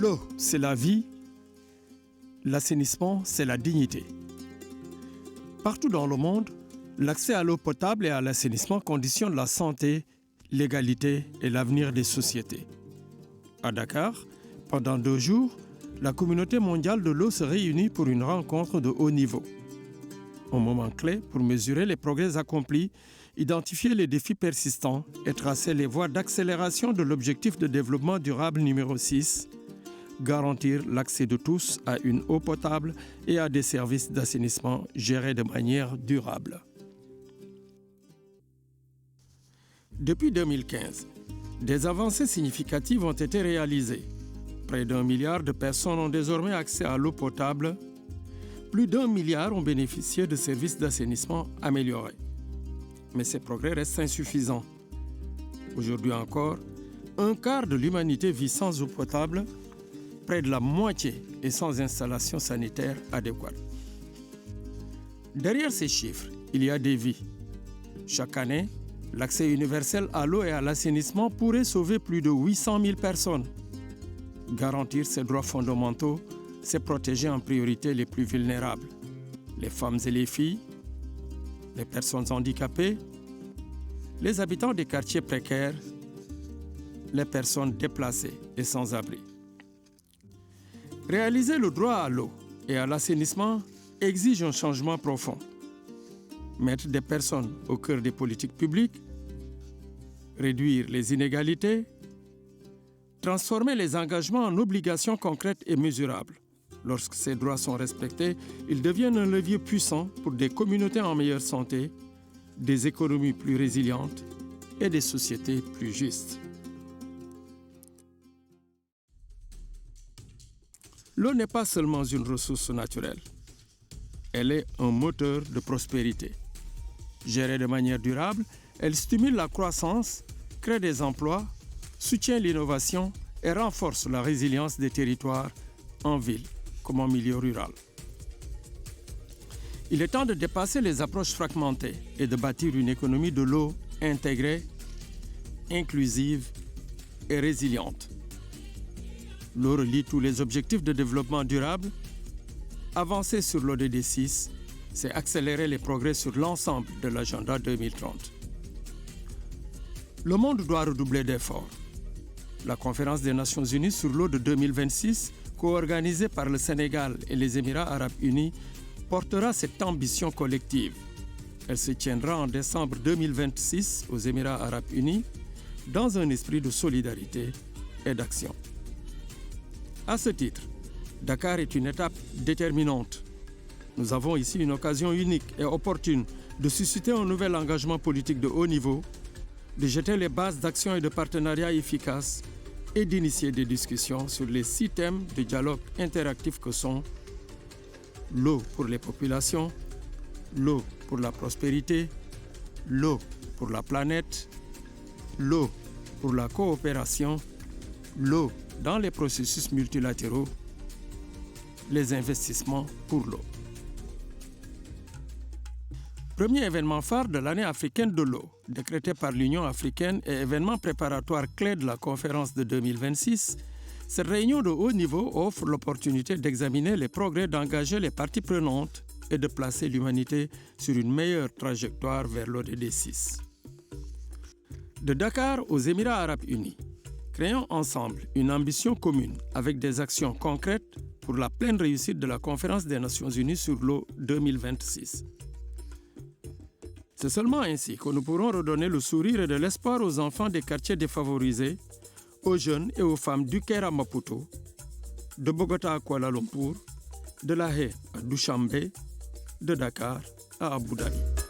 L'eau, c'est la vie. L'assainissement, c'est la dignité. Partout dans le monde, l'accès à l'eau potable et à l'assainissement conditionne la santé, l'égalité et l'avenir des sociétés. À Dakar, pendant 2 jours, la communauté mondiale de l'eau se réunit pour une rencontre de haut niveau. Un moment clé pour mesurer les progrès accomplis, identifier les défis persistants et tracer les voies d'accélération de l'objectif de développement durable numéro 6, garantir l'accès de tous à une eau potable et à des services d'assainissement gérés de manière durable. Depuis 2015, des avancées significatives ont été réalisées. Près d'1 milliard de personnes ont désormais accès à l'eau potable. Plus d'1 milliard ont bénéficié de services d'assainissement améliorés. Mais ces progrès restent insuffisants. Aujourd'hui encore, 1/4 de l'humanité vit sans eau potable, près de la moitié est sans installation sanitaire adéquate. Derrière ces chiffres, il y a des vies. Chaque année, l'accès universel à l'eau et à l'assainissement pourrait sauver plus de 800 000 personnes. Garantir ces droits fondamentaux, c'est protéger en priorité les plus vulnérables, les femmes et les filles, les personnes handicapées, les habitants des quartiers précaires, les personnes déplacées et sans abri. Réaliser le droit à l'eau et à l'assainissement exige un changement profond. Mettre des personnes au cœur des politiques publiques, réduire les inégalités, transformer les engagements en obligations concrètes et mesurables. Lorsque ces droits sont respectés, ils deviennent un levier puissant pour des communautés en meilleure santé, des économies plus résilientes et des sociétés plus justes. L'eau n'est pas seulement une ressource naturelle. Elle est un moteur de prospérité. Gérée de manière durable, elle stimule la croissance, crée des emplois, soutient l'innovation et renforce la résilience des territoires en ville comme en milieu rural. Il est temps de dépasser les approches fragmentées et de bâtir une économie de l'eau intégrée, inclusive et résiliente. L'eau relie tous les objectifs de développement durable. Avancer sur l'ODD 6, c'est accélérer les progrès sur l'ensemble de l'agenda 2030. Le monde doit redoubler d'efforts. La conférence des Nations Unies sur l'eau de 2026, co-organisée par le Sénégal et les Émirats arabes unis, portera cette ambition collective. Elle se tiendra en décembre 2026 aux Émirats arabes unis, dans un esprit de solidarité et d'action. À ce titre, Dakar est une étape déterminante. Nous avons ici une occasion unique et opportune de susciter un nouvel engagement politique de haut niveau, de jeter les bases d'action et de partenariat efficaces et d'initier des discussions sur les 6 thèmes de dialogue interactif que sont l'eau pour les populations, l'eau pour la prospérité, l'eau pour la planète, l'eau pour la coopération, l'eau dans les processus multilatéraux, les investissements pour l'eau. Premier événement phare de l'année africaine de l'eau, décrété par l'Union africaine et événement préparatoire clé de la conférence de 2026, cette réunion de haut niveau offre l'opportunité d'examiner les progrès, d'engager les parties prenantes et de placer l'humanité sur une meilleure trajectoire vers l'ODD 6. De Dakar aux Émirats arabes unis, créons ensemble une ambition commune avec des actions concrètes pour la pleine réussite de la conférence des Nations unies sur l'eau 2026. C'est seulement ainsi que nous pourrons redonner le sourire et de l'espoir aux enfants des quartiers défavorisés, aux jeunes et aux femmes du Caire à Maputo, de Bogota à Kuala Lumpur, de La Haye à Dushanbe, de Dakar à Abu Dhabi.